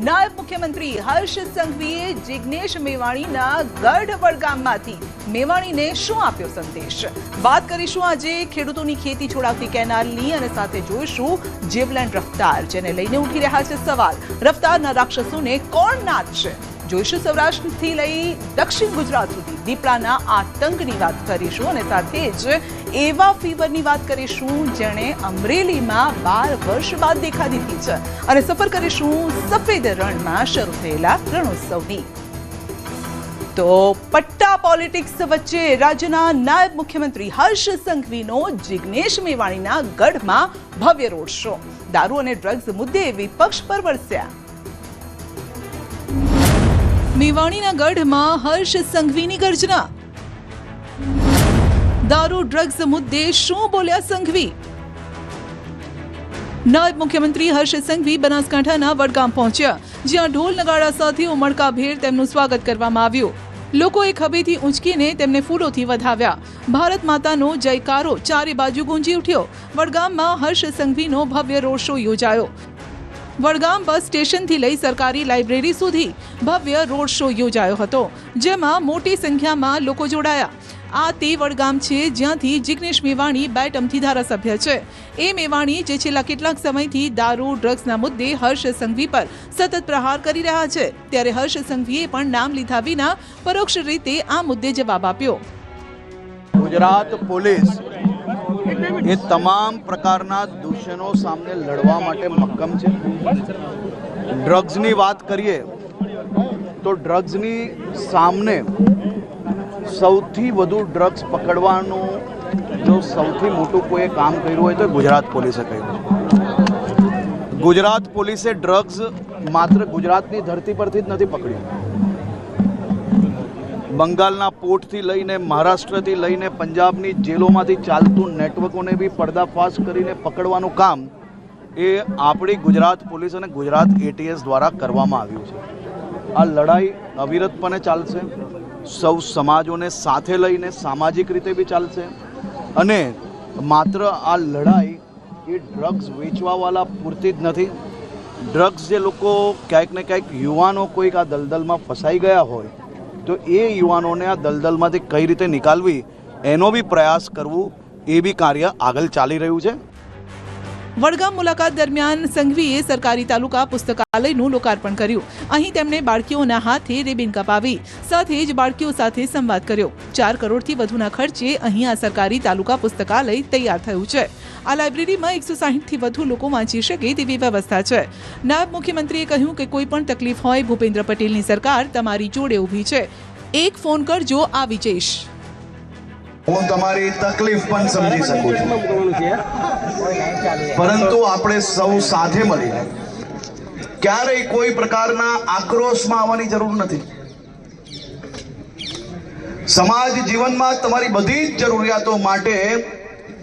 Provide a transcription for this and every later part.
નાયબ મુખ્યમંત્રી હર્ષ સંઘવીએ જિગ્નેશ મેવાણીના ગઢ વડગામમાંથી મેવાણીને શું આપ્યો સંદેશ? વાત કરીશું આજે ખેડૂતોની ખેતી છોડાવતી કેનાલની અને સાથે જોઈશું જીવલેણ રફતાર, જેને લઈને ઉઠી રહ્યા છે સવાલ. રફતારના રાક્ષસોને કોણ નાથશે? જોઈશું સૌરાષ્ટ્રથી લઈ દક્ષિણ ગુજરાત સુધી દીપડાના આતંકની વાત કરીશું અને સાથે જ એવા ફીવરની વાત કરીશું જેણે અમરેલીમાં 12 વર્ષ બાદ દેખા દીધી છે અને સફર કરીશું સફેદ રણમાં શરૂ થયેલા રણોત્સવની. તો પટ્ટા પોલિટિક્સ વચ્ચે રાજ્યના નાયબ મુખ્યમંત્રી હર્ષ સંઘવીનો જિગ્નેશ મેવાણીના ગઢમાં ભવ્ય રોડ શો. દારૂ અને ડ્રગ્સ મુદ્દે વિપક્ષ પર વરસ્યા. મેવાણીના ગઢમાં હર્ષ સંઘવીની ગર્જના. દારૂ ડ્રગ્સ મુદ્દે શું બોલ્યા સંઘવી? નાયબ મુખ્યમંત્રી હર્ષ સંઘવી બનાસકાંઠાના વડગામ પહોંચ્યા, જ્યાં ઢોલ નગાડા સાથે ઉમળકાભેર તેમનું સ્વાગત કરવામાં આવ્યું. લોકોએ ખભેથી ઊંચકીને તેમને ફૂલોથી વધાવ્યા. ભારત માતાનો જયકારો ચારે બાજુ ગુંજી ઉઠ્યો. વડગામમાં હર્ષ સંઘવીનો ભવ્ય રોડ શો યોજાયો. વડગામ બસ સ્ટેશનથી લઈ સરકારી લાઇબ્રેરી સુધી ભવ્ય રોડ શો યોજાયો હતો, જેમાં મોટી સંખ્યામાં લોકો જોડાયા. આ તે વડગામ છે જ્યાંથી જિગ્નેશ મેવાણી 2 ટર્મથી ધારાસભ્ય છે. એ મેવાણી જે છેલ્લા કેટલાક સમયથી દારૂ ડ્રગ્સના મુદ્દે હર્ષ સંઘવી પર સતત પ્રહાર કરી રહ્યા છે, ત્યારે હર્ષ સંઘવીએ પણ નામ લીધા વિના પરોક્ષ રીતે આ મુદ્દે જવાબ આપ્યો. ગુજરાત પોલીસ એ તમામ પ્રકારના દૂષણો સામે લડવા માટે મક્કમ છે. ડ્રગ્સની વાત કરીએ તો ડ્રગ્સની સામે સૌથી વધુ ડ્રગ્સ પકડવાનું જો સૌથી મોટું કોઈ કામ કર્યું હોય તો ગુજરાત પોલીસે કર્યું. ગુજરાત પોલીસે ડ્રગ્સ માત્ર ગુજરાતની ધરતી પરથી જ નથી પકડ્યું. બંગાળના પોર્ટથી લઈને મહારાષ્ટ્રથી લઈને પંજાબની જેલોમાંથી ચાલતું નેટવર્કોને બી પર્દાફાશ કરીને પકડવાનું કામ એ આપણી ગુજરાત પોલીસ અને ગુજરાત એટીએસ દ્વારા કરવામાં આવ્યું છે. આ લડાઈ અવિરતપણે ચાલશે. સૌ સમાજોને સાથે લઈને સામાજિક રીતે બી ચાલશે. અને માત્ર આ લડાઈ એ ડ્રગ્સ વેચવાવાળા પૂરતી જ નથી. ડ્રગ્સ જે લોકો ક્યાંક ને ક્યાંક યુવાનો કોઈક આ દલદલમાં ફસાઈ ગયા હોય તો એ યુવાનોને આ દલદલમાંથી કઈ રીતે નિકાલવી એનો બી પ્રયાસ કરવું એ બી કાર્ય આગળ ચાલી રહ્યું છે. વડગામ મુલાકાત દરમિયાન સંઘવીએ સરકારી તાલુકા પુસ્તકાલયનું લોકાર્પણ કર્યું. અહીં તેમણે બાળકીઓના હાથે રિબિન કપાવી, સાથે જ બાળકીઓ સાથે સંવાદ કર્યો. 4 કરોડથી વધુના ખર્ચે અહીં આ સરકારી તાલુકા પુસ્તકાલય તૈયાર થયું છે. આ લાઇબ્રેરીમાં 160થી વધુ લોકો વાંચી શકે તેવી વ્યવસ્થા છે. નાયબ મુખ્યમંત્રીએ કહ્યું કે કોઈ પણ તકલીફ હોય, ભૂપેન્દ્ર પટેલની સરકાર તમારી જોડે ઊભી છે. એક ફોન કરજો, આવી જઈશ. હું તમારી તકલીફ પણ સમજી શકું છું, પરંતુ આપણે સૌ સાથે મળીને ક્યારેય કોઈ પ્રકારના આક્રોશમાં આવવાની જરૂર નથી. સમાજ જીવનમાં તમારી બધી જ જરૂરિયાતો માટે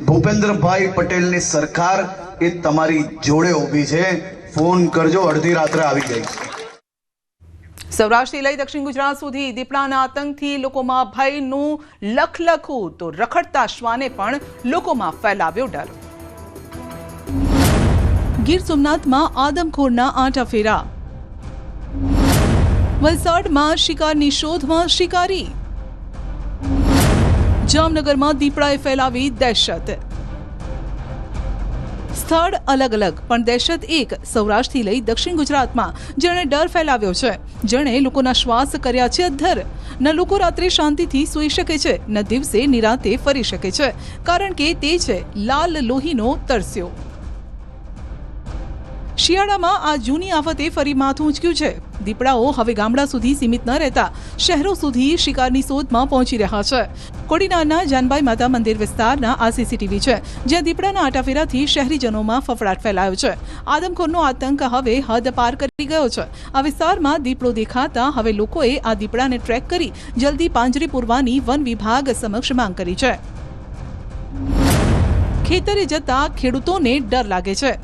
ભૂપેન્દ્રભાઈ પટેલની સરકાર એ તમારી જોડે ઊભી છે. ફોન કરજો, અડધી રાત્રે આવી જઈશ. સૌરાષ્ટ્રથી લઈ દક્ષિણ ગુજરાત સુધી દીપડાના આતંકથી લોકોમાં ભયનું લખલખું, તો રખડતા શ્વાને પણ લોકોમાં ફેલાવ્યો ડર. ગીર સોમનાથમાં આદમખોરના આંટા ફેરા. વલસાડમાં શિકારની શોધમાં શિકારી. જામનગરમાં દીપડાએ ફેલાવી દહેશત. સ્થળ અલગ અલગ પણ દહેશત એક. સૌરાષ્ટ્રથી લઈ દક્ષિણ ગુજરાતમાં જેણે ડર ફેલાવ્યો છે, જેણે લોકોના શ્વાસ કર્યા છે અદ્ધર. ન લોકો રાત્રે શાંતિથી સૂઈ શકે છે, ન દિવસે નિરાંતે ફરી શકે છે, કારણ કે તે છે લાલ લોહીનો તરસ્યો. શિયાળામાં આ જૂની આફતે ફરી માથું ઊંચક્યું છે. દીપડાઓ હવે ગામડા સુધી સીમિત ન રહેતા શહેરો સુધી શિકારની શોધમાં પહોંચી રહ્યા છે. કોડીનારના જાનબાઈ માતા મંદિર વિસ્તારના આ સીસીટીવી છે, જ્યાં દીપડાના આટાફેરાથી શહેરીજનોમાં ફફડાટ ફેલાયો છે. આદમખોરનો આતંક હવે હદ પાર કરી ગયો છે. આ વિસ્તારમાં દીપડો દેખાતા હવે લોકોએ આ દીપડાને ટ્રેક કરી જલ્દી પાંજરે પૂરવાની વન વિભાગ સમક્ષ માંગ કરી છે. ખેતરે જતા ખેડૂતોને ડર લાગે છે.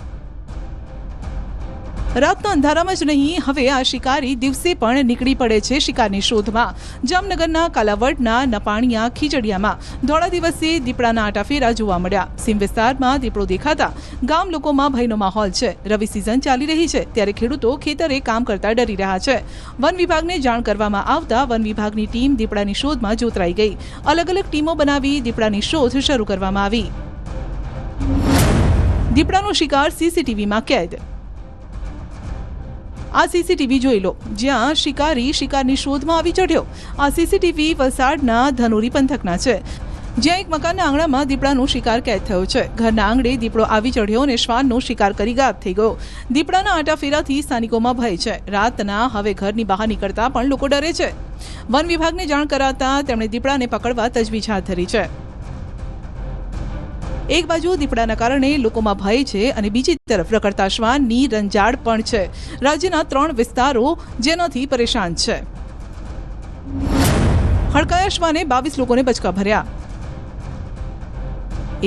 રાતના અંધારામાં જ નહીં, હવે આ શિકારી દિવસે પણ નીકળી પડે છે શિકારની શોધમાં. જામનગરના કાલાવડના નપાણિયા ખીજડીયામાં ધોળા દિવસે દીપડાના આટાફેરા જોવા મળ્યા. સીમ વિસ્તારમાં દીપડો દેખાતા ગામ લોકોમાં ભયનો માહોલ છે. રવિ સિઝન ચાલી રહી છે ત્યારે ખેડૂતો ખેતરે કામ કરતા ડરી રહ્યા છે. વન વિભાગને જાણ કરવામાં આવતા વન વિભાગની ટીમ દીપડાની શોધમાં જોતરાઈ ગઈ. અલગ અલગ ટીમો બનાવી દીપડાની શોધ શરૂ કરવામાં આવી. દીપડાનો શિકાર સીસીટીવીમાં કેદ. આ સીસીટીવી જોઈ લો, જ્યાં શિકારી શિકારની શોધમાં આવી ચઢ્યો. આ સીસીટીવી વલસાડના ધનોરી પંથકના છે, જ્યાં એક મકાનના આંગણામાં દીપડાનો શિકાર કેદ થયો છે. ઘરના આંગણે દીપડો આવી ચઢ્યો અને શ્વાનનો શિકાર કરી ગાયબ થઈ ગયો. દીપડાના આટાફેરાથી સ્થાનિકોમાં ભય છે. રાતના હવે ઘરની બહાર નીકળતા પણ લોકો ડરે છે. વન વિભાગને જાણ કરાતા તેમણે દીપડાને પકડવા તજવીજ હાથ ધરી છે. એક બાજુ દીપડાના કારણે લોકોમાં ભય છે અને બીજી તરફ રખડતા શ્વાનની રંજાડ પણ છે. રાજ્યના 3 વિસ્તારો જેનાથી પરેશાન છે. હડકાયા શ્વાને 22 લોકોને બચકા ભર્યા.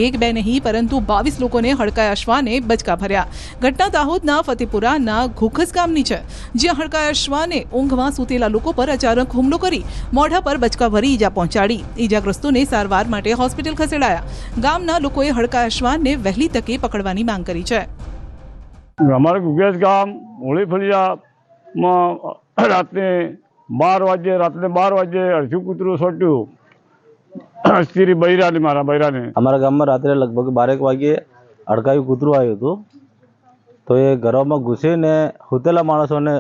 એક બે નહીં પરંતુ 22 લોકોને હડકાયા શ્વાને બચકા ભર્યા. ઘટના દાહોદના ફતેપુરાના ઘુખસ ગામની છે, જ્યાં હડકાયા શ્વાને ઊંઘમાં સૂતેલા લોકો પર અચાનક હુમલો કરી મોઢા પર બચકા ભરી ઈજા પહોંચાડી. ઈજાગ્રસ્તોને સારવાર માટે હોસ્પિટલ ખસેડાયા. ગામના લોકોએ હડકાયા શ્વાનને વહેલી તકે પકડવાની માંગ કરી છે. અમારે ઘુખસ ગામ હોળી ફળિયામાં રાત્રે 12 વાગે અડધું કૂતરું છોટ્યું. સ્ત્રી બૈરાની, મારા બૈરાની. અમારા ગામમાં રાત્રે લગભગ 12 વાગે અડકાયું કૂતરું આવ્યું હતું. તો એ ઘરોમાં ઘૂસીને સૂતેલા માણસોને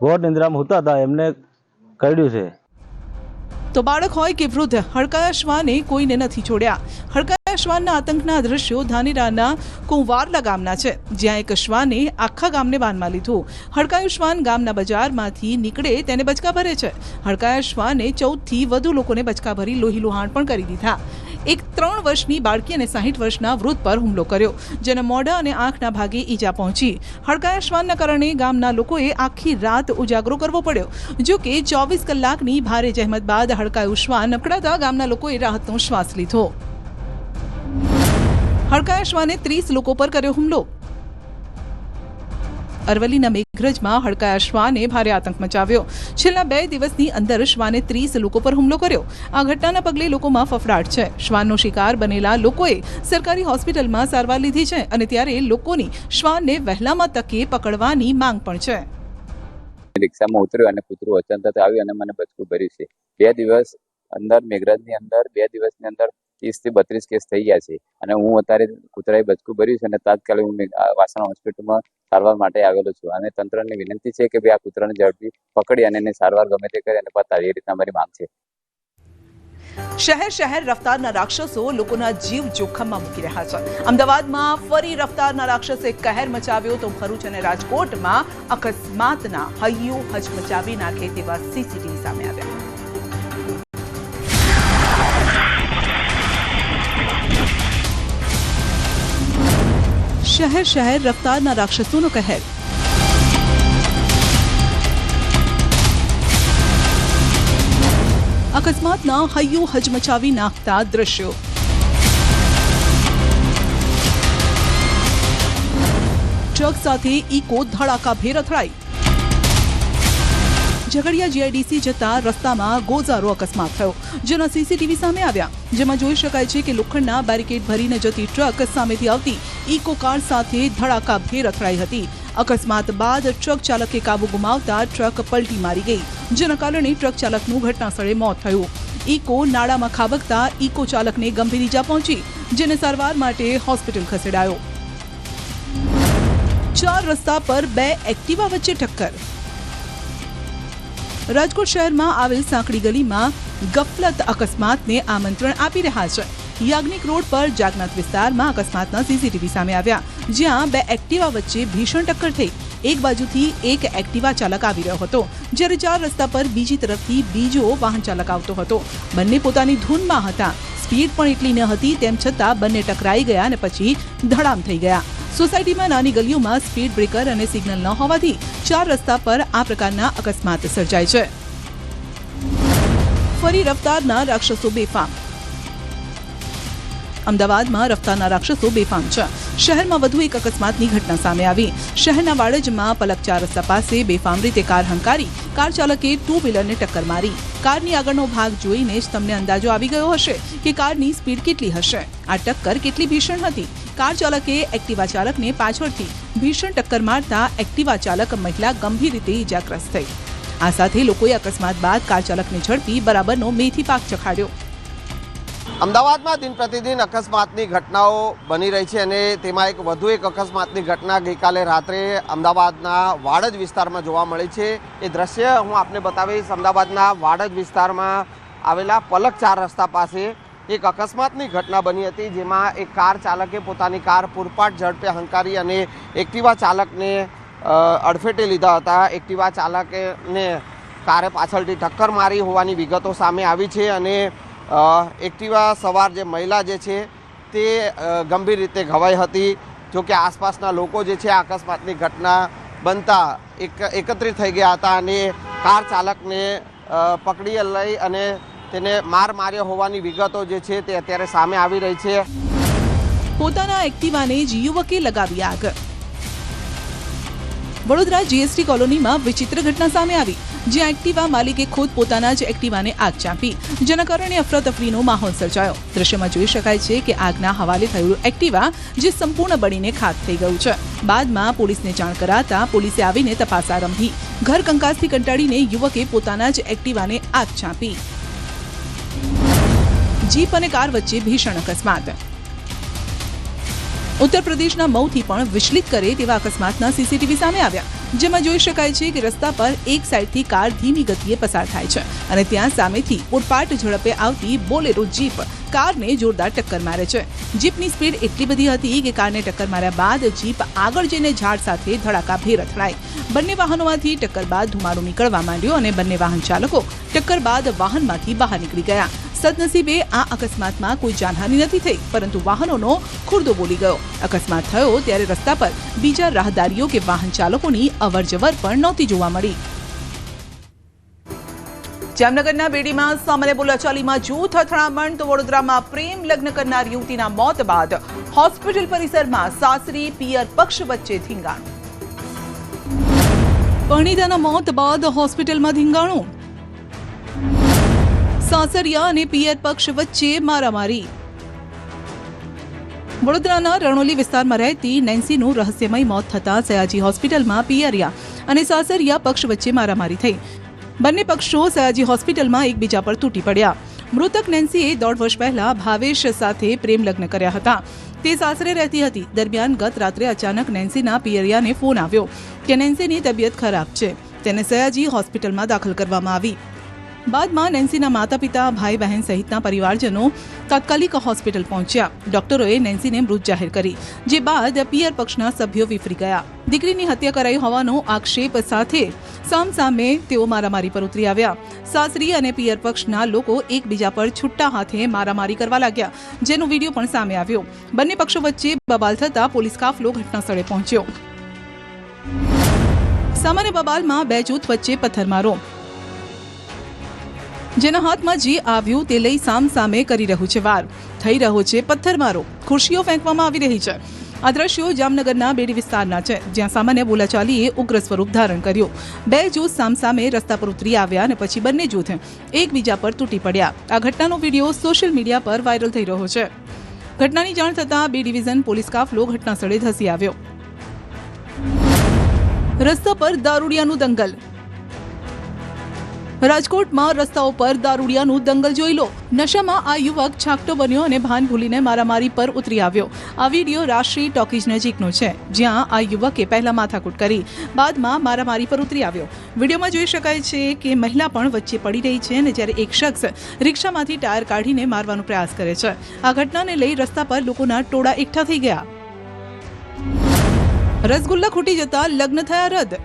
ઘોર નિંદ્રામાં સૂતા હતા એમને કરડ્યું છે. તો બાળક હોય કે વૃદ્ધ, હડકાયા શ્વાને કોઈને નથી છોડ્યા. હડકાયા શ્વાનના આતંકના દ્રશ્યો ધાનેરાના કુંવારલા ગામના છે, જ્યાં એક શ્વાને આખા ગામને બાનમાં લીધું. હડકાયું શ્વાન ગામના બજારમાંથી નીકળે તેને બચકા ભરે છે. હડકાયા શ્વાને 14 થી વધુ લોકોને બચકા ભરી લોહીલુહાણ પણ કરી દીધા. એક 3 વર્ષની બાળકી અને 60 વર્ષના વૃદ્ધ પર હુમલો કર્યો, જેને મોઢા અને આંખના ભાગે ઈજા પહોંચી. હડકાયા શ્વાનના કારણે ગામના લોકોએ આખી રાત ઉજાગરો કરવો પડ્યો. જો કે 24 કલાકની ભારે જહેમત બાદ હડકાયું શ્વાન પકડાતા ગામના લોકોએ રાહતનો શ્વાસ લીધો. હડકાયા શ્વાને 30 લોકો પર કર્યો હુમલો. અરવલ્લીના મેઘરજમાં હડકાયા શ્વાને ભારે આતંક મચાવ્યો. છેલ્લા 2 દિવસની અંદર શ્વાને 30 લોકો પર હુમલો કર્યો. આ ઘટનાના પગલે લોકોમાં ફફડાટ છે. શ્વાનનો શિકાર બનેલા લોકોએ સરકારી હોસ્પિટલમાં સારવાર લીધી છે અને ત્યારે લોકોની શ્વાનને વહેલામાં તકે પકડવાની માંગ પણ છે. રિક્ષામાં ઉતર્યો અને કૂતરું અચાનક આવ્યું અને મને બચકું ભર્યું છે. 2 દિવસ અંદર મેઘરજની અંદર 2 દિવસની અંદર 30 થી 32 કેસ થઈ ગયા છે અને હું અત્યારે કૂતરાએ બચકું ભર્યું છે અને તાત્કાલિક હું વાસણા હોસ્પિટલમાં સારવાર માટે આવેલો છું. અને તંત્રને વિનંતી છે કે ભાઈ આ કૂતરાને ઝડપી પકડી અને એની સારવાર ગમે તે કરી અને બતાવી, એ રીતના મારી માંગ છે. શહેર રફતારના રાક્ષસો લોકોના જીવ જોખમમાં મૂકી રહ્યા છે. અમદાવાદમાં ફરી રફતારના રાક્ષસે કહેર મચાવ્યો તો ભરૂચ અને રાજકોટમાં અકસ્માતના હૈયું હચમચાવી નાખે તેવા સીસીટીવી સામે આવ્યા. શહેર રફતારના રાક્ષસોનો કહેર. અકસ્માતના હૈયું હચમચાવી નાખતા દ્રશ્યો. ટ્રક સાથે ઇકો ધડાકાભેર અથડાઈ. ઝઘડિયા જીઆઈડીસી જતા રસ્તામાં ગોઝારો અકસ્માત થયો, જેના સીસીટીવી સામે આવ્યા, જેમાં જોઈ શકાય છે કે લોખંડના બેરિકેડ ભરીને જતી ટ્રક સામેથી આવતી ઇકો કાર સાથે ધડાકાભેર અથડાઈ હતી. અકસ્માત બાદ ટ્રક ચાલકે કાબુ ગુમાવતા ટ્રક પલટી મારી ગઈ, જેના કારણે ટ્રક ચાલકનું ઘટનાસ્થળે મોત થયું. ઇકો નાળામાં ખાબકતા ઇકો ચાલકને ગંભીર ઈજા પહોંચી, જેને સારવાર માટે હોસ્પિટલ ખસેડાયો. 4 રસ્તા પર 2 એક્ટિવા વચ્ચે ટક્કર. રાજકોટ શહેરમાં આવેલ સાંકડી ગલીમાં ગફલત અકસ્માતને આમંત્રણ આપી રહ્યા છે. યાજ્ઞિક રોડ પર જાગનાથ વિસ્તારમાં અકસ્માતના સીસીટીવી સામે આવ્યા, જ્યાં 2 એક્ટિવા વચ્ચે ભીષણ ટક્કર થઈ. એક બાજુથી એક એક્ટિવા ચાલક આવી રહ્યો હતો, જ્યારે 4 રસ્તા પર બીજી તરફથી બીજો વાહન ચાલક આવતો હતો. બંને પોતાની ધૂનમાં હતા. સ્પીડ પણ એટલી ન હતી, તેમ છતાં બંને ટકરાઈ ગયા અને પછી ધડામ થઈ ગયા. સોસાયટીમાં નાની ગલીઓમાં સ્પીડ બ્રેકર અને સિગ્નલ ન હોવાથી 4 રસ્તા પર આ પ્રકારના અકસ્માત સર્જાય છે. ફરી રફતારના રાક્ષસો બેફામ. અમદાવાદમાં રફતારના રાક્ષસો બેફામ છે. શહેરમાં વધુ એક અકસ્માતની ઘટના સામે આવી. શહેરના વાડજમાં પલક 4 રસ્તા પાસે બેફામ રીતે કાર હંકારી કાર ચાલકે 2 વ્હીલરને ટક્કર મારી. કારની આગળનો ભાગ જોઈને જ તમને અંદાજો આવી ગયો હશે કે કારની સ્પીડ કેટલી હશે. આ ટક્કર કેટલી ભીષણ હતી. કાર ચાલકે એક્ટિવા ચાલકને પાછળથી ભીષણ ટક્કર મારતા એક્ટિવા ચાલક મહિલા ગંભીર રીતે ઇજાગ્રસ્ત થઈ. આ સાથે લોકોએ અકસ્માત બાદ કાર ચાલકને ઝડપી બરાબરનો મેથી પાક ચખાડ્યો. અમદાવાદમાં દિન પ્રતિદિન અકસ્માતની ઘટનાઓ બની રહી છે અને તેમાં વધુ એક અકસ્માતની ઘટના ગઈકાલે રાત્રે અમદાવાદના વાડજ વિસ્તારમાં જોવા મળી છે. એ દ્રશ્ય હું આપને બતાવીશ. અમદાવાદના વાડજ વિસ્તારમાં આવેલા પલક 4 રસ્તા પાસે એક અકસ્માતની ઘટના બની હતી, જેમાં એક કાર ચાલકે પોતાની કાર પૂરપાટ ઝડપે હંકારી અને એક્ટિવા ચાલકને અડફેટે લીધા હતા. એક્ટિવા ચાલકને કારે પાછળથી ટક્કર મારી હોવાની વિગતો સામે આવી છે અને એક્ટિવા સવાર જે મહિલા જે છે તે ગંભીર રીતે ઘવાઈ હતી. જોકે આસપાસના લોકો જે છે આ અકસ્માતની ઘટના બનતા એકત્રિત થઈ ગયા હતા અને કાર ચાલકને પકડી લઈ અને તેને માર્યો હોવાની વિગતો જે છે તે અત્યારે સામે આવી રહી છે. પોતાના એક્ટિવાને જ યુવકે લગાવી આગ. વડોદરા જીએસટી કોલોનીમાં વિચિત્ર ઘટના સામે આવી, જ્યાં એક્ટિવા માલિકે ખુદ પોતાના જ એક્ટિવાને આગ ચાંપી, જેના કારણે અફરાતફરીનો માહોલ સર્જાયો. દ્રશ્યમાં જોઈ શકાય છે કે આગના હવાલે થયેલું એક્ટિવા જે સંપૂર્ણ બળીને ખાખ થઈ ગયું છે. બાદમાં પોલીસને જાણ કરાતા પોલીસે આવીને તપાસ આરંભી. ઘર કંકાસથી કંટાળીને યુવકે પોતાના જ એક્ટિવાને આગ ચાંપી. જીપ અને કાર વચ્ચે ભીષણ અકસ્માત. ઉત્તર પ્રદેશના મઉથી પણ વિચલિત કરે તેવા અકસ્માતના સીસીટીવી સામે આવ્યા, જેમાં જોઈ શકાય છે કે રસ્તા પર એક સાઈડથી કાર ધીમી ગતિએ પસાર થાય છે અને ત્યાં સામેથી પૂરપાટ ઝડપે આવતી બોલેરો જીપ કારને જોરદાર ટક્કર મારે છે. જીપની સ્પીડ એટલી બધી હતી કે કારને ટક્કર માર્યા બાદ જીપ આગળ જઈને ઝાડ સાથે ધડાકાભેર અથડાઈ. બંને વાહનોમાંથી ટક્કર બાદ ધુમાડો નીકળવા માંડ્યો અને બંને વાહન ચાલકો ટક્કર બાદ વાહનમાંથી બહાર નીકળી ગયા. સદનસીબે આ અકસ્માતમાં કોઈ જાનહાનિ નથી થઈ, પરંતુ વાહનોનો ખુરદો બોલી ગયો. અકસ્માત થયો ત્યારે રસ્તા પર બીજા રાહદારીઓ કે વાહન ચાલકોની અવરજવર પણ નહોતી જોવા મળી. જામનગરના બેડીમાં સામાન્ય બોલાચાલીમાં જૂથ અથડામણ તો વડોદરામાં પ્રેમ લગ્ન કરનાર યુવતીના મોત બાદ હોસ્પિટલ પરિસરમાં સાસરી પિયર પક્ષ વચ્ચે ધીંગાણું. પરણીતાના મોત બાદ હોસ્પિટલમાં ધીંગાણું. સાસરિયા અને પિયર પક્ષ વચ્ચે મારામારી. વડોદરાના રણોલી વિસ્તારમાં રહેતી નેન્સીનું રહસ્યમય મોત થતાં સયાજી હોસ્પિટલમાં પિયરિયા અને સાસરિયા પક્ષ વચ્ચે મારામારી થઈ. બંને પક્ષો સયાજી હોસ્પિટલમાં એકબીજા પર તૂટી પડ્યા. મૃતક નેન્સીએ 1.5 વર્ષ પહેલા ભાવેશ સાથે પ્રેમ લગ્ન કર્યા હતા. તે સાસરે રહેતી હતી. દરમિયાન ગત રાત્રે અચાનક નેન્સીના પિયરિયાને ફોન આવ્યો કે નેન્સીની તબિયત ખરાબ છે, તેને સયાજી હોસ્પિટલમાં દાખલ કરવામાં આવી. બાદમાં નેન્સીના માતા પિતા, ભાઈ બહેન સહિતના પરિવારજનો તાત્કાલિક હોસ્પિટલ પહોંચ્યા. ડોક્ટરોએ નેન્સીને મૃત જાહેર કરી, જે બાદ પિયર પક્ષના સભ્યો વિફરી ગયા. દીકરીની હત્યા કરાઈ હોવાનો આક્ષેપ સાથે સામસામે તેઓ મારામારી પર ઉતરી આવ્યા. સાસરી અને પિયર પક્ષના લોકો એકબીજા પર છુટ્ટા હાથે મારામારી કરવા લાગ્યા, જેનો વિડીયો પણ સામે આવ્યો. બંને પક્ષો વચ્ચે બબાલ થતા પોલીસ કાફલો ઘટનાસ્થળે પહોંચ્યો. સામાન્ય બબાલમાં 2 જૂથ વચ્ચે પથ્થરમારો. જેના હાથમાં જે આવ્યું તે લઈ સામસામે કરી રહ્યું છે વાર. થઈ રહ્યો છે પથ્થરમારો. ખુરશીઓ ફેંકવામાં આવી રહી છે. આ દ્રશ્યો જામનગરના બેડી વિસ્તારના છે, જ્યાં સામાન્ય બોલાચાલીએ ઉગ્ર સ્વરૂપ ધારણ કર્યું. 2 જૂથ સામસામે રસ્તા પર ઉતરી આવ્યા અને પછી બંને જૂથ એકબીજા પર તૂટી પડ્યા. આ ઘટનાનો વિડીયો સોશિયલ મીડિયા પર વાયરલ થઈ રહ્યો છે. ઘટનાની જાણ થતાં બી ડિવિઝન પોલીસ કાફલો ઘટનાસ્થળે ધસી આવ્યો. રસ્તા પર દારૂડિયાનું દંગલ. રાજકોટમાં રસ્તાઓ પર દારૂડિયાનું દંગલ જોઈ લો. નશામાં આ યુવક છાકટો બન્યો અને ભાન ભૂલીને મારામારી પર ઉતરી આવ્યો. આ વિડીયો રાષ્ટ્રીય ટોકીઝ નજીકનો છે, જ્યાં આ યુવકે પહેલા માથાકૂટ કરી, બાદમાં મારામારી પર ઉતરી આવ્યો. વિડીયોમાં જોઈ શકાય છે કે મહિલા પણ વચ્ચે પડી રહી છે અને જ્યારે એક શખ્સ રિક્ષામાંથી ટાયર કાઢીને મારવાનો પ્રયાસ કરે છે. આ ઘટનાને લઈ રસ્તા પર લોકોના ટોળા એકઠા થઈ ગયા. રસગુલ્લા ખૂટી જતા લગ્ન થયા રદ.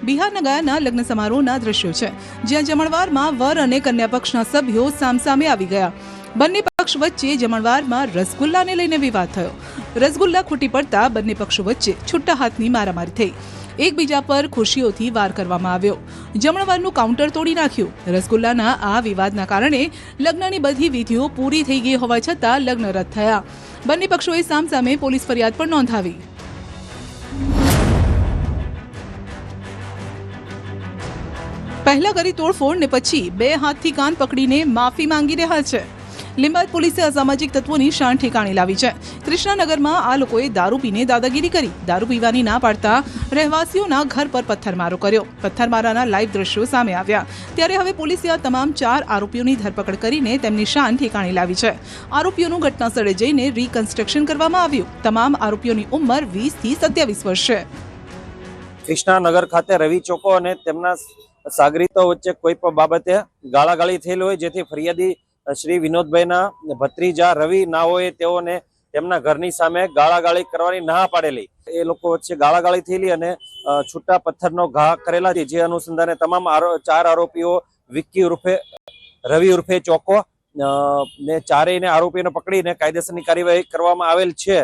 બિહારના ગયાના લગ્ન સમારોહના દ્રશ્યો છે, જ્યાં જમણવારમાં વર અને કન્યા પક્ષના સભ્યો સામસામે આવી ગયા. બંને પક્ષ વચ્ચે જમણવારમાં રસગુલ્લાને લઈને વિવાદ થયો. રસગુલ્લા ખૂટી પડતા બંને પક્ષો વચ્ચે છુટ્ટા હાથની મારામારી થઈ. એકબીજા પર ખુશીઓથી વાર કરવામાં આવ્યો. જમણવારનું કાઉન્ટર તોડી નાખ્યું. રસગુલ્લાના આ વિવાદના કારણે લગ્નની બધી વિધિઓ પૂરી થઈ ગઈ હોવા છતાં લગ્ન રદ થયા. બંને પક્ષોએ સામસામે પોલીસ ફરિયાદ પણ નોંધાવી. પહેલા કરી તોડફોડ ને પછી 2 હાથથી કાન પકડીને માફી માંગી રહ્યા છે. લીંબાયત પોલીસે અસામાજિક તત્વોની શાન ઠેકાણે લાવી છે. કૃષ્ણનગરમાં આ લોકોએ દારૂ પીને દાદાગીરી કરી. દારૂ પીવાની ના પાડતા રહેવાસીઓના ઘર પર પથ્થરમારો કર્યો. પથ્થરમારાના લાઈવ દ્રશ્યો સામે આવ્યા. ત્યારે હવે પોલીસે આ તમામ 4 આરોપીઓની ધરપકડ કરીને તેમની શાન ઠેકાણે લાવી છે. આરોપીઓનું ઘટનાસ્થળે જઈને રીકન્સ્ટ્રક્શન કરવામાં આવ્યું. તમામ આરોપીઓની ઉંમર 20 થી 27 વર્ષ છે. કૃષ્ણનગર ખાતે રવિ ચોકો અને તેમના સાગરીતો વચ્ચે કોઈ પણ બાબતે ગાળાગાળી થયેલી હોય, જેથી ફરિયાદી શ્રી વિનોદભાઈના ભત્રીજા રવિ નાઓએ તેઓને તેમના ઘરની સામે ગાળાગાળી કરવાની ના પાડેલી. એ લોકો વચ્ચે ગાળાગાળી થયેલી અને છૂટા પથ્થરનો ઘા કરેલા, જે અનુસંધાને તમામ 4 આરોપીઓ વિક્કી ઉર્ફે રવિ ઉર્ફે ચોકો ને ચારેયને આરોપીઓને પકડીને કાયદેસરની કાર્યવાહી કરવામાં આવેલ છે.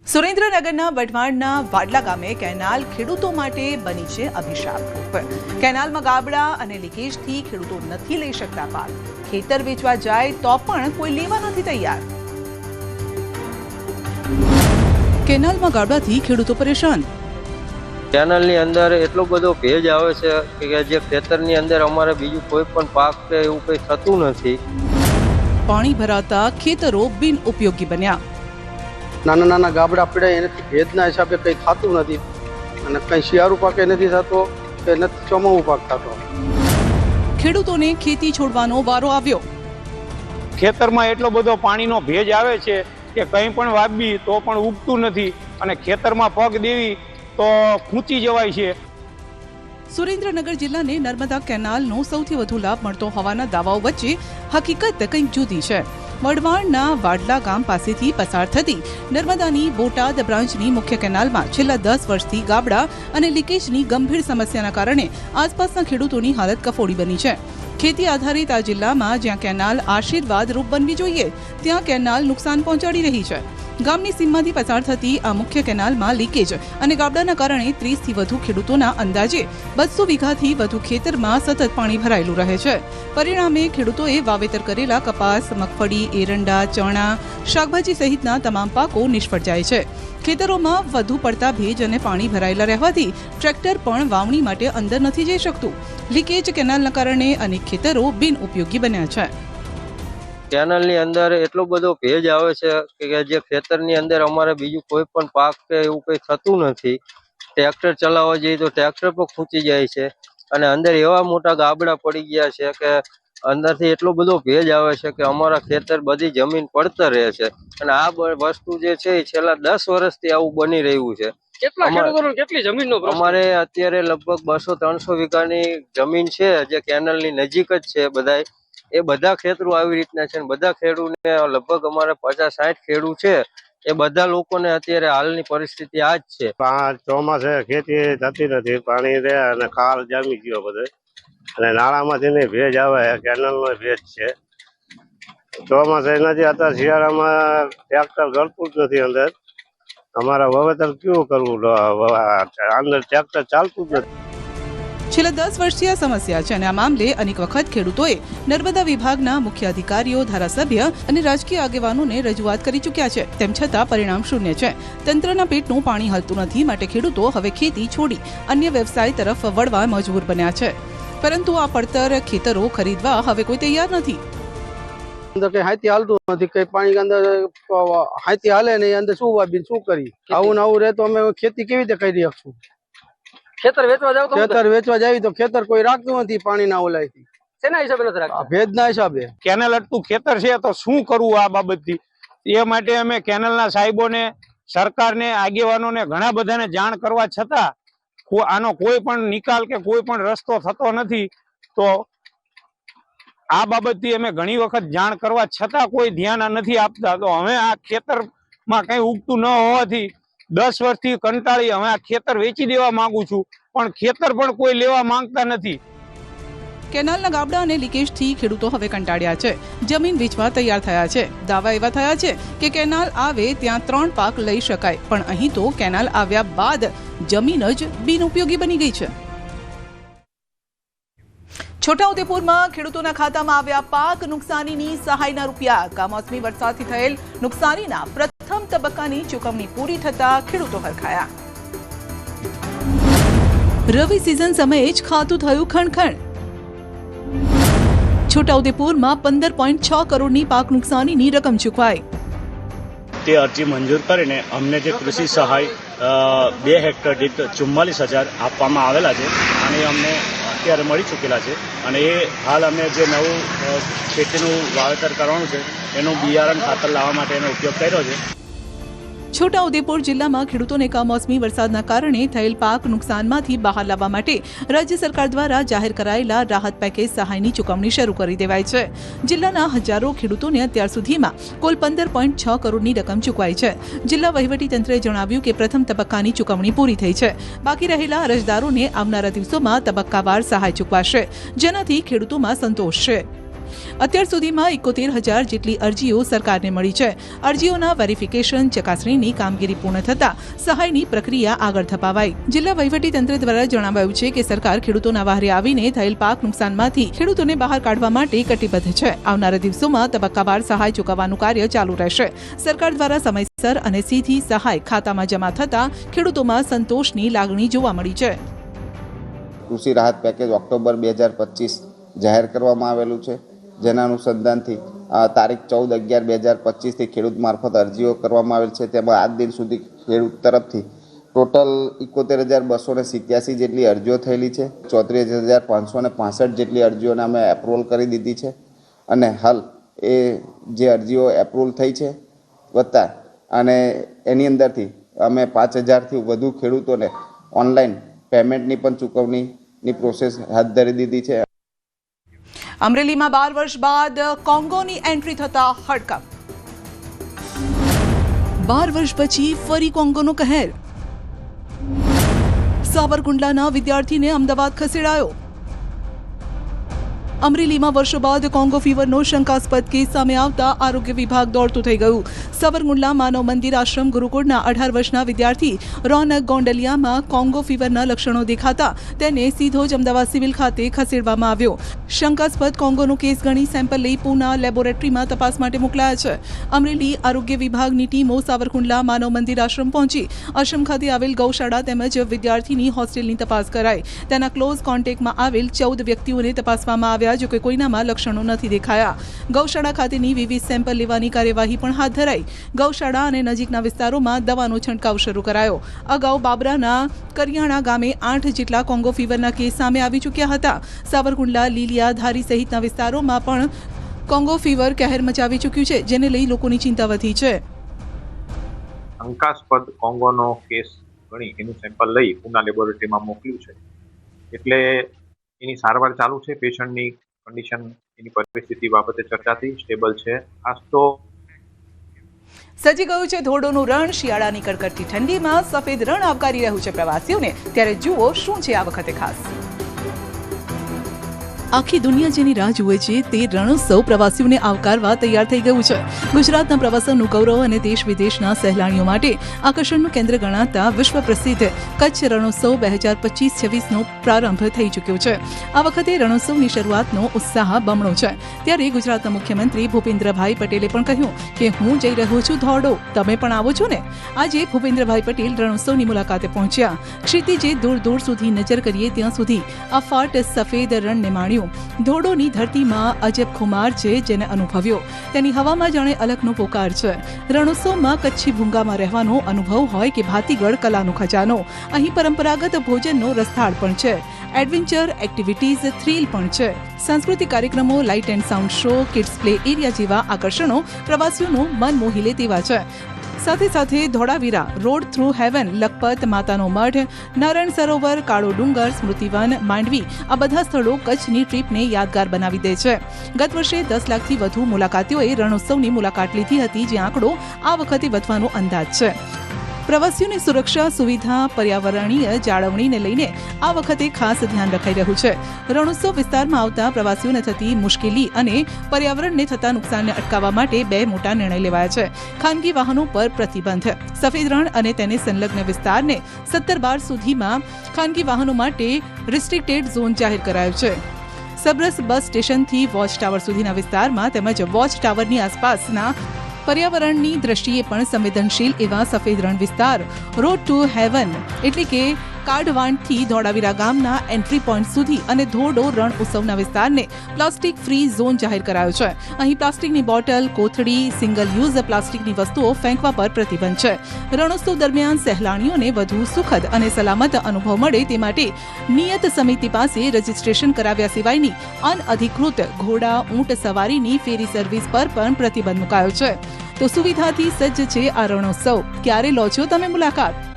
સુરેન્દ્રનગરના વઢવાણના વાડલા ગામે કેનાલ ખેડૂતો માટે બની છે અભિશાપરૂપ. કેનાલમાં ગાબડા અને લીકેજથી ખેડૂતો નથી લઈ શકતા પાક. ખેતર વેચવા જાય તો પણ કોઈ લેવા નથી તૈયાર. કેનાલમાં ગાબડાથી ખેડૂતો પરેશાન. કેનાલની અંદર એટલો બધો ભેજ આવે છે કે જે ખેતરની અંદર અમારે બીજું કોઈ પણ પાક કે એવું કંઈ થતું નથી. પાણી ભરાતા ખેતરો બિન ઉપયોગી બન્યા. નાના નાના ગાબડા પડ્યા, એનાથી ભેજના હિસાબે કંઈ થતું નથી અને કંઈ શિયાળુ પાકે નથી થતો કે નથી ચોમાવું પાક થતો. ખેડૂતોને ખેતી છોડવાનો વારો આવ્યો. ખેતરમાં એટલો બધો પાણીનો ભેજ આવે છે કે કંઈ પણ વાવવી તો પણ ઉગતું નથી અને ખેતરમાં પગ દેવી તો ખૂંચી જવાય છે. સુરેન્દ્રનગર જિલ્લાને નર્મદા કેનાલનો સૌથી વધુ લાભ મળતો હોવાના દાવાઓ વચ્ચે હકીકત કંઈક જુદી છે. વઢવાણના વાડલા ગામ પાસેથી પસાર થતી નર્મદાની બોટાદ બ્રાન્ચની મુખ્ય કેનાલમાં છેલ્લા 10 વર્ષથી ગાબડા અને લીકેજની ગંભીર સમસ્યાના કારણે આસપાસના ખેડૂતોની હાલત કફોડી બની છે. ખેતી આધારિત આ જિલ્લામાં જ્યાં કેનાલ આશીર્વાદ રૂપ બનવી જોઈએ, ત્યાં કેનાલ નુકસાન પહોંચાડી રહી છે. ગામની સીમમાંથી પસાર થતી આ મુખ્ય કેનાલમાં લીકેજ અને ગાબડાના કારણે 30 થી વધુ ખેડૂતોના અંદાજે 200 વીઘાથી વધુ ખેતરમાં સતત પાણી ભરાયેલું રહે છે. પરિણામે ખેડૂતોએ વાવેતર કરેલા કપાસ, મગફળી, એરંડા, ચણા, શાકભાજી સહિતના તમામ પાકો નિષ્ફળ જાય છે. ખેતરોમાં વધુ પડતા ભેજ અને પાણી ભરાયેલા રહેવાથી ટ્રેક્ટર પણ વાવણી માટે અંદર નથી જઈ શકતું. લીકેજ કેનાલના કારણે અનેક ખેતરો બિન ઉપયોગી બન્યા છે. કેનાલની અંદર એટલો બધો ભેજ આવે છે કે જે ખેતરની અંદર અમારે બીજું કોઈ પણ પાક કે એવું કંઈ થતું નથી. ટ્રેક્ટર ચલાવવા જઈએ તો ટ્રેક્ટર પણ ખૂંચી જાય છે અને અંદર એવા મોટા ગાબડા પડી ગયા છે કે અંદરથી એટલો બધો ભેજ આવે છે કે અમારા ખેતર બધી જમીન પડતર રહે છે. અને આ વસ્તુ જે છે એ છેલ્લા 10 વર્ષથી આવું બની રહ્યું છે. કેટલી જમીનનો અમારે અત્યારે લગભગ 200-300 વીઘાની જમીન છે જે કેનાલની નજીક જ છે. એ બધા ખેતરો આવી રીતના છે. બધા ખેડૂતને લગભગ અમારે 50-60 ખેડૂત છે. એ બધા લોકોને અત્યારે હાલની પરિસ્થિતિ આ જ છે. ચોમાસે ખેતી થતી નથી, પાણી રહે અને ખાલ જામી ગયો બધે અને નાળામાંથી ભેજ આવે, કેનાલનો ભેજ છે. ચોમાસે નથી, અત્યારે શિયાળામાં ટ્રેક્ટર ગળતું જ નથી અંદર. અમારા વાવેતર કેવું કરવું, અંદર ટ્રેક્ટર ચાલતું જ નથી. છેલ્લા 10 વર્ષથી આ સમસ્યા છે અને આ મામલે અનેક વખત ખેડૂતોએ નર્મદા વિભાગના મુખ્ય અધિકારીઓ, ધારાસભ્ય અને રાજકીય આગેવાનોને રજૂઆત કરી ચૂક્યા છે. તેમ છતાં પરિણામ શૂન્ય છે. તંત્રના પેટનું પાણી હલતું નથી, માટે ખેડૂતો હવે ખેતી છોડી અન્ય વ્યવસાય તરફ વળવા મજબૂર બન્યા છે. પરંતુ આ પડતર ખેતરો ખરીદવા હવે કોઈ તૈયાર નથી. અંદર કઈ હાથી હાલતું નથી, કઈ પાણી અંદર હાથી હાલે ને અંદર શું વાવી શું કરી? આવું આવું રહે તો અમે ખેતી કેવી રીતે કરી શકશું? ખેતર વેચવા જાવ તો ખેતર વેચવા જાવી તો ખેતર કોઈ રાખતું નથી પાણી ના ઓલાયથી. શેના હિસાબે નથી રાખતા? ભેજના હિસાબે. કેનાલ અટતું ખેતર છે તો શું કરવું આ બાબતથી? એ માટે અમે કેનાલના સાહેબોને, સરકારને, આગેવાનોને ઘણા બધાને જાણ કરવા છતાં આનો કોઈ પણ નિકાલ કે કોઈ પણ રસ્તો થતો નથી. તો આ બાબતથી અમે ઘણી વખત જાણ કરવા છતાં કોઈ ધ્યાન નથી આપતા. તો હવે આ ખેતરમાં કઈ ઉગતું ન હોવાથી 10 વર્ષથી કંટાળી હવે આ ખેતર વેચી દેવા માંગુ છું, પણ ખેતર પણ કોઈ લેવા માંગતા નથી. કેનાલના ગાબડા અને લીકેજથી ખેડૂતો હવે કંટાળ્યા છે. જમીન વેચવા તૈયાર થયા છે. દાવા એવા થયા છે કે કેનાલ આવે ત્યાં 3 પાક લઈ શકાય, પણ અહીં તો કેનાલ આવ્યા બાદ જમીન જ બિનઉપયોગી બની ગઈ છે. છોટાઉદેપુરમાં ખેડૂતોના ખાતામાં આવ્યા પાક નુકસાનીની સહાયના રૂપિયા. કમોસમી વરસાદથી થયેલ નુકસાનીના પ્રથમ તબક્કાની ચૂકવણી પૂરી થતા ખેડૂતો હરખાયા. રવિ સિઝન સમયે જ ખાતું થયું ખણખણ. છોટાઉદેપુરમાં 15.6 કરોડની પાક નુકસાનીની રકમ ચૂકવાઈ. તે અરજી મંજૂર કરીને અમને જે કૃષિ સહાય 2 હેક્ટર દીઠ 44,000 આપવામાં આવેલા છે અને અમને અત્યારે મળી ચૂકેલા છે. અને એ હાલ અમે જે નવું ખેતીનું વાવેતર કરવાનું છે એનું બિયારણ ખાતર લાવવા માટે એનો ઉપયોગ કર્યો છે. છોટાઉદેપુર જિલ્લામાં ખેડૂતોને કમોસમી વરસાદના કારણે થયેલ પાક નુકસાનમાંથી બહાર લાવવા માટે રાજ્ય સરકાર દ્વારા જાહેર કરાયેલા રાહત પેકેજ સહાયની ચૂકવણી શરૂ કરી દેવાઈ છે. જિલ્લાના હજારો ખેડૂતોને અત્યાર સુધીમાં કુલ 15.6 કરોડની રકમ ચૂકવાઈ છે. જિલ્લા વહીવટીતંત્રે જણાવ્યું કે પ્રથમ તબક્કાની ચૂકવણી પૂરી થઈ છે. બાકી રહેલા અરજદારોને આવનારા દિવસોમાં તબક્કાવાર સહાય ચૂકવાશે, જેનાથી ખેડૂતોમાં સંતોષ છે. અત્યાર સુધીમાં 71,000 જેટલી અરજીઓ સરકારને મળી છે. અરજીઓના વેરિફિકેશન ચકાસણીની કામગીરી પૂર્ણ થતા સહાયની પ્રક્રિયા આગળ ધપાવાઈ. જિલ્લા વહીવટીતંત્ર દ્વારા જણાવાયું છે કે સરકાર ખેડૂતોના વહારે આવીને થયેલ પાક નુકસાનમાંથી ખેડૂતોને બહાર કાઢવા માટે કટિબદ્ધ છે. આવનારા દિવસોમાં તબક્કાવાર સહાય ચૂકવવાનું કાર્ય ચાલુ રહેશે. સરકાર દ્વારા સમયસર અને સીધી સહાય ખાતામાં જમા થતા ખેડૂતોમાં સંતોષની લાગણી જોવા મળી છે. કૃષિ રાહત પેકેજ ઓક્ટોબર 2025 જાહેર કરવામાં આવેલું છે, જેના અનુસંધાનથી તારીખ 14/11/2025થી ખેડૂત મારફત અરજીઓ કરવામાં આવેલ છે. તેમાં આજ દિન સુધી ખેડૂત તરફથી ટોટલ 71,287 જેટલી અરજીઓ થયેલી છે. 34,565 જેટલી અરજીઓને અમે એપ્રુવલ કરી દીધી છે અને હાલ એ જે અરજીઓ એપ્રુવલ થઈ છે વત્તા અને એની અંદરથી અમે 5,000થી વધુ ખેડૂતોને ઓનલાઈન પેમેન્ટની પણ ચૂકવણીની પ્રોસેસ હાથ ધરી દીધી છે. અમરેલીમાં 12 વર્ષ બાદ કોંગોની એન્ટ્રી થતા હડકંપ. 12 વર્ષ પછી ફરી કોંગોનો કહેર. સાવરકુંડલાના વિદ્યાર્થીને અમદાવાદ ખસેડાયો. અમરેલીમાં વર્ષો બાદ કોંગો ફીવરનો શંકાસ્પદ કેસ સામે આવતા આરોગ્ય વિભાગ દોડતું થઈ ગયું. સાવરકુંડલા માનવ મંદિર આશ્રમ ગુરુકુળના 18 વર્ષના વિદ્યાર્થી રોનક ગોંડલિયામાં કોંગો ફીવરના લક્ષણો દેખાતા તેને સીધો જ અમદાવાદ સિવિલ ખાતે ખસેડવામાં આવ્યો. શંકાસ્પદ કોંગોનો કેસ ગણી સેમ્પલ લઈ પૂના લેબોરેટરીમાં તપાસ માટે મોકલાયા છે. અમરેલી આરોગ્ય વિભાગની ટીમો સાવરકુંડલા માનવ મંદિર આશ્રમ પહોંચી આશ્રમ ખાતે આવેલ ગૌશાળા તેમજ વિદ્યાર્થીની હોસ્ટેલની તપાસ કરાઈ. તેના ક્લોઝ કોન્ટેક્ટમાં આવેલ 14 વ્યક્તિઓને તપાસવામાં આવ્યા, જો કે કોઈનામાં લક્ષણો નથી દેખાયા. ગૌશાળા ખાતેની વિવિધ સેમ્પલ લેવાની કાર્યવાહી પણ હાથ ધરાઈ. ગૌશાળા અને નજીકના વિસ્તારોમાં દવાનો છંટકાવ શરૂ કરાયો. અગાઉ બાબરાના કરિયાણા ગામે 8 જેટલા કોંગો ફીવરના કેસ સામે આવી ચૂક્યા હતા. સાવરકુંડલા, લીલિયા, ધારી સહિતના વિસ્તારોમાં પણ કોંગો ફીવર કહેર મચાવી ચૂક્યું છે, જેને લઈ લોકોની ચિંતા વધી છે. શંકાસ્પદ કોંગોનો કેસ ગણી એનું સેમ્પલ લઈ પૂના લેબોરેટરીમાં મોકલ્યું છે, એટલે એની સારવાર ચાલુ છે. પેશન્ટની કન્ડિશન, એની પરિસ્થિતિ બાબતે ચર્ચા થઈ, સ્ટેબલ છે. આજ તો સજી ગયું છે ધોરડોનું રણ. શિયાળાની કડકડતી ઠંડીમાં સફેદ રણ આવકારી રહ્યું છે પ્રવાસીઓને. ત્યારે જુઓ શું છે આ વખતે ખાસ. આખી દુનિયા જેની રાહ જુએ છે તે રણોત્સવ પ્રવાસીઓને આવકારવા તૈયાર થઈ ગયું છે. ગુજરાતના પ્રવાસનનું ગૌરવ અને દેશ વિદેશના સહેલાણીઓ માટે આકર્ષણનું કેન્દ્ર ગણાતા વિશ્વ પ્રસિદ્ધ કચ્છ રણોત્સવ 2025-26નો પ્રારંભ થઈ ચૂક્યો છે. આ વખતે રણોત્સવની શરૂઆતનો ઉત્સાહ બમણો છે. ત્યારે ગુજરાતના મુખ્યમંત્રી ભૂપેન્દ્રભાઈ પટેલે પણ કહ્યું કે હું જઈ રહ્યો છું ધોરડો, તમે પણ આવો છો ને. આજે ભૂપેન્દ્રભાઈ પટેલ રણોત્સવની મુલાકાતે પહોંચ્યા. ક્ષિતિજે દૂર દૂર સુધી નજર કરીએ ત્યાં સુધી અફાટ સફેદ રણને માણ્યું. ધોરડોની ધરતીમાં અજબ ખુમાર છે, જેને અનુભવ્યો. તેની હવામાં જાણે અલગનો પોકાર છે. રણોત્સવમાં કચ્છી ભૂંગામાં રહેવાનો અનુભવ હોય કે ભાતીગળ કલાનો ખજાનો, અહીં પરંપરાગત ભોજનનો રસથાળ પણ છે. એડવેન્ચર એક્ટિવિટીઝ, થ્રીલ પણ છે. સાંસ્કૃતિક કાર્યક્રમો, light and sound show, kids play area જેવા આકર્ષણો પ્રવાસીઓનું મન મોહી લે તેવા છે. સાથે સાથે Dholavira, road through heaven, Lakhpat, માતાનો મઢ, નારાયણ સરોવર, કાળો ડુંગર, સ્મૃતિવન, માંડવી આ બધા સ્થળો કચ્છની ટ્રીપને યાદગાર બનાવી દે છે. ગત વર્ષે 10 લાખથી વધુ મુલાકાતીઓએ રણોત્સવની મુલાકાત લીધી હતી, જે આંકડો આ વખતે વધવાનો અંદાજ છે. પ્રવાસીઓની સુરક્ષા, સુવિધા, પર્યાવરણીય જાળવણીને લઈને આ વખતે ખાસ ધ્યાન રખાઈ રહ્યું છે. રણોત્સવ વિસ્તારમાં આવતા પ્રવાસીઓને થતી મુશ્કેલી અને પર્યાવરણને થતા નુકસાનને અટકાવવા માટે 2 મોટા નિર્ણય લેવાયા છે. ખાનગી વાહનો પર પ્રતિબંધ. સફેદ રણ અને તેને સંલગ્ન વિસ્તારને 17/12 સુધીમાં ખાનગી વાહનો માટે રિસ્ટ્રિક્ટેડ ઝોન જાહેર કરાયો છે. સબરસ બસ સ્ટેશનથી વોચ ટાવર સુધીના વિસ્તારમાં તેમજ વોચ ટાવરની આસપાસના પર્યાવરણની દ્રષ્ટિએ પણ સંવેદનશીલ એવા સફેદ રણ વિસ્તાર રોડ ટુ હેવન એટલે કે કાઢવાણથી ધોળાવીરા ગામના એન્ટ્રી પોઈન્ટ સુધી અને ધોરડો રણ ઉત્સવના વિસ્તારને પ્લાસ્ટિક ફ્રી ઝોન જાહેર કરાયો છે. અહીં પ્લાસ્ટિકની બોટલ, કોથળી, સિંગલ યુઝ પ્લાસ્ટિકની વસ્તુઓ ફેંકવા પર પ્રતિબંધ છે. રણોત્સવ દરમિયાન સહેલાણીઓને વધુ સુખદ અને સલામત અનુભવ મળે તે માટે નિયત સમિતિ પાસે રજીસ્ટ્રેશન કરાવ્યા સિવાયની અનઅધિકૃત ઘોડા, ઊંટ સવારીની ફેરી સર્વિસ પર પણ પ્રતિબંધ મુકાયો છે. તો સુવિધાથી સજ્જ છે આ રણોત્સવ. ક્યારે લો છો તમે મુલાકાત?